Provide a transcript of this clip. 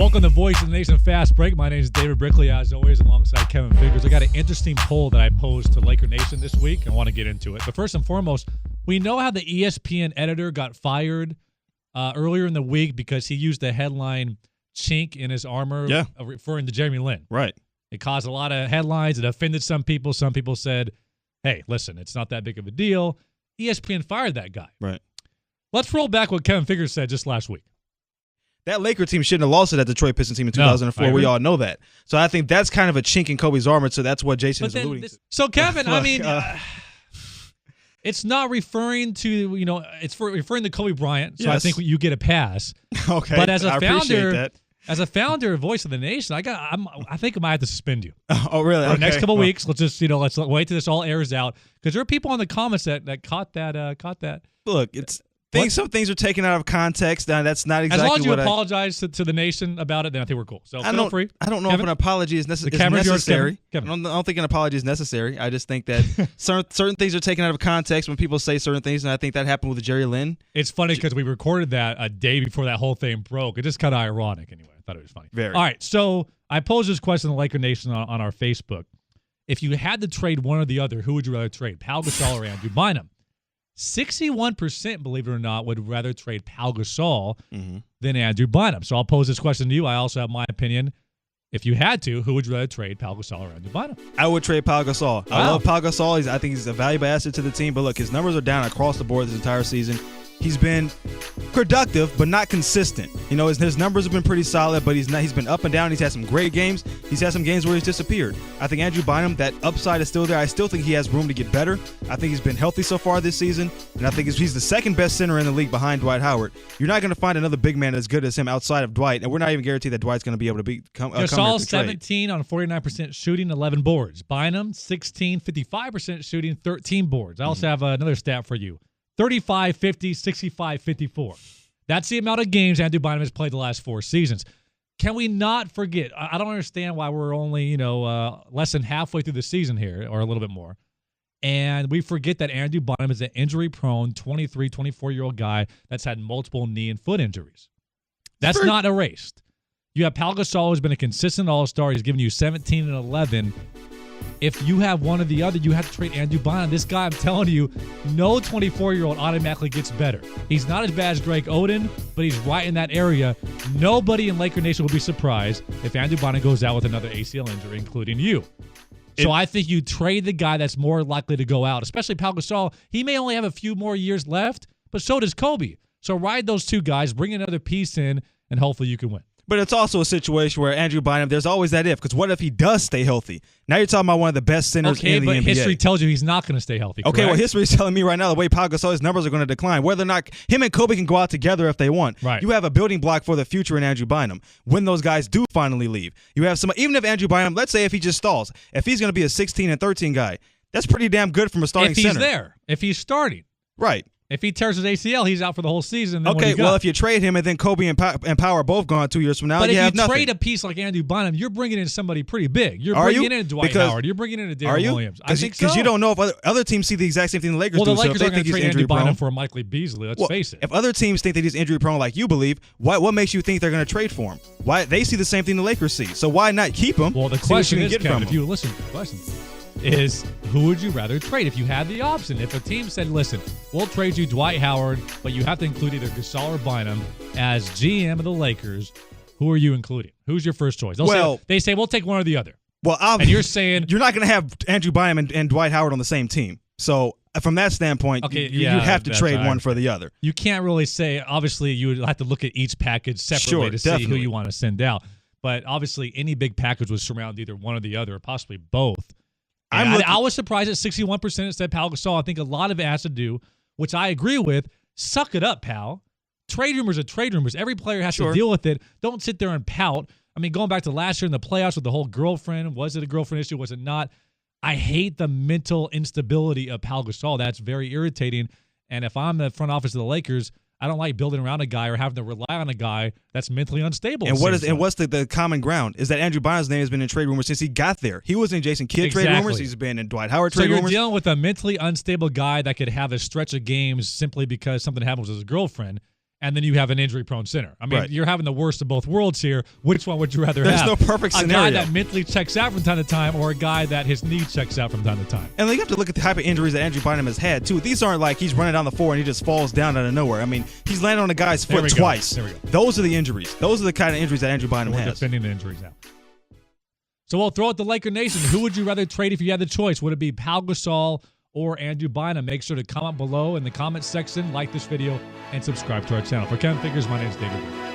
Welcome to Voice of the Nation Fastbreak. My name is David Brickley, as always, alongside Kevin Figures. I got an interesting poll that I posed to Laker Nation this week. I want to get into it. But first and foremost, we know how the ESPN editor got fired earlier in the week because he used the headline "chink in his armor," referring to Jeremy Lin. Right. It caused a lot of headlines. It offended some people. Some people said, hey, listen, it's not that big of a deal. ESPN fired that guy. Right. Let's roll back what Kevin Figures said just last week. That Laker team shouldn't have lost to that Detroit Pistons team in 2004. We all know that. So I think that's kind of a chink in Kobe's armor. So that's what Jason is alluding to. So, Kevin, I mean, it's not referring to, it's referring to Kobe Bryant. So yes. I think you get a pass. Okay. But as a appreciate that. As a founder of Voice of the Nation, I think I might have to suspend you. Oh, really? For the next couple of weeks, let's just let's wait till this all airs out, because there are people in the comments that caught that. Look, some things are taken out of context. That's not exactly. As long as you apologize to the nation about it, then I think we're cool. So feel free. I don't know Kevin? if an apology is necessary. Kevin. I don't think an apology is necessary. I just think that certain things are taken out of context when people say certain things, and I think that happened with Jerry Lin. It's funny because we recorded that a day before that whole thing broke. It's just kind of ironic anyway. I thought it was funny. Very. All right, so I posed this question to Laker Nation on our Facebook. If you had to trade one or the other, who would you rather trade, Pau Gasol or Andrew Bynum? 61%, believe it or not, would rather trade Pau Gasol than Andrew Bynum. So I'll pose this question to you. I also have my opinion. If you had to, who would you rather trade, Pau Gasol or Andrew Bynum? I would trade Pau Gasol. Wow. I love Pau Gasol. I think he's a valuable asset to the team. But look, his numbers are down across the board this entire season. He's been productive, but not consistent. His numbers have been pretty solid, but he's been up and down. He's had some great games. He's had some games where he's disappeared. I think Andrew Bynum, that upside is still there. I still think he has room to get better. I think he's been healthy so far this season, and I think he's the second best center in the league behind Dwight Howard. You're not going to find another big man as good as him outside of Dwight, and we're not even guaranteed that Dwight's going to be able to come Gasol 17 on 49% shooting, 11 boards. Bynum 16, 55% shooting, 13 boards. I also have another stat for you. 35, 50, 65, 54. That's the amount of games Andrew Bynum has played the last 4 seasons. Can we not forget? I don't understand why we're only, less than halfway through the season here, or a little bit more. And we forget that Andrew Bynum is an injury-prone 23, 24-year-old guy that's had multiple knee and foot injuries. That's not erased. You have Pau Gasol, who's been a consistent all-star. He's given you 17 and 11. If you have one or the other, you have to trade Andrew Bynum. This guy, I'm telling you, no 24-year-old automatically gets better. He's not as bad as Greg Oden, but he's right in that area. Nobody in Laker Nation will be surprised if Andrew Bynum goes out with another ACL injury, including you. So I think you trade the guy that's more likely to go out, especially Pau Gasol. He may only have a few more years left, but so does Kobe. So ride those two guys, bring another piece in, and hopefully you can win. But it's also a situation where Andrew Bynum, there's always that if, because what if he does stay healthy? Now you're talking about one of the best centers in the NBA. Okay, but history tells you he's not going to stay healthy, correct? Okay, well, history is telling me right now the way Pau Gasol, his numbers are going to decline. Whether or not him and Kobe can go out together if they want. Right. You have a building block for the future in Andrew Bynum. When those guys do finally leave, you have some. Even if Andrew Bynum, let's say if he just stalls, if he's going to be a 16 and 13 guy, that's pretty damn good from a starting center. If he's there, if he's starting. Right. If he tears his ACL, he's out for the whole season. Okay, well, if you trade him and then Kobe and Pau are both gone 2 years from now, but you have if you nothing. trade a piece like Andrew Bynum, you're bringing in somebody pretty big. You're bringing in Dwight Howard. You're bringing in a Darren Williams. I think so. Because you don't know if other teams see the exact same thing the Lakers do. Well, the so Lakers if are going to trade Andrew Bynum for Mike Lee Beasley. Let's face it. If other teams think that he's injury prone like you believe, what makes you think they're going to trade for him? Why they see the same thing the Lakers see? So why not keep him? Well, the question is, Kevin, if you listen to the question, is who would you rather trade if you had the option? If a team said, listen, we'll trade you Dwight Howard, but you have to include either Gasol or Bynum as GM of the Lakers, who are you including? Who's your first choice? They say, we'll take one or the other. Well, and you're saying you're not going to have Andrew Bynum and Dwight Howard on the same team. So from that standpoint, you have to trade one for the other. You can't really say, obviously, you would have to look at each package separately to see who you want to send out. But obviously, any big package would surround either one or the other, or possibly both. I was surprised at 61% it said Pau Gasol. I think a lot of it has to do, which I agree with, suck it up, Pau. Trade rumors are trade rumors. Every player has to deal with it. Don't sit there and pout. I mean, going back to last year in the playoffs with the whole girlfriend, was it a girlfriend issue? Was it not? I hate the mental instability of Pau Gasol. That's very irritating. And if I'm the front office of the Lakers, I don't like building around a guy or having to rely on a guy that's mentally unstable. And what's the common ground is that Andrew Bynum's name has been in trade rumors since he got there. He was in Jason Kidd trade rumors. He's been in Dwight Howard trade rumors. So you're dealing with a mentally unstable guy that could have a stretch of games simply because something happens with his girlfriend. and then you have an injury-prone center. I mean, Right. you're having the worst of both worlds here. Which one would you rather There's have? no perfect scenario. A guy that mentally checks out from time to time, or a guy that his knee checks out from time to time? And you have to look at the type of injuries that Andrew Bynum has had, too. These aren't like he's running down the floor and he just falls down out of nowhere. I mean, he's landed on a guy's There foot we go. twice. There we go. Those are the injuries. Those are the kind of injuries that Andrew Bynum We're has. defending the injuries now. So we'll throw out the Laker Nation. Who would you rather trade if you had the choice? Would it be Pau Gasol or Andrew Bynum? Make sure to comment below in the comments section, like this video, and subscribe to our channel. For Kevin Figures, my name is David.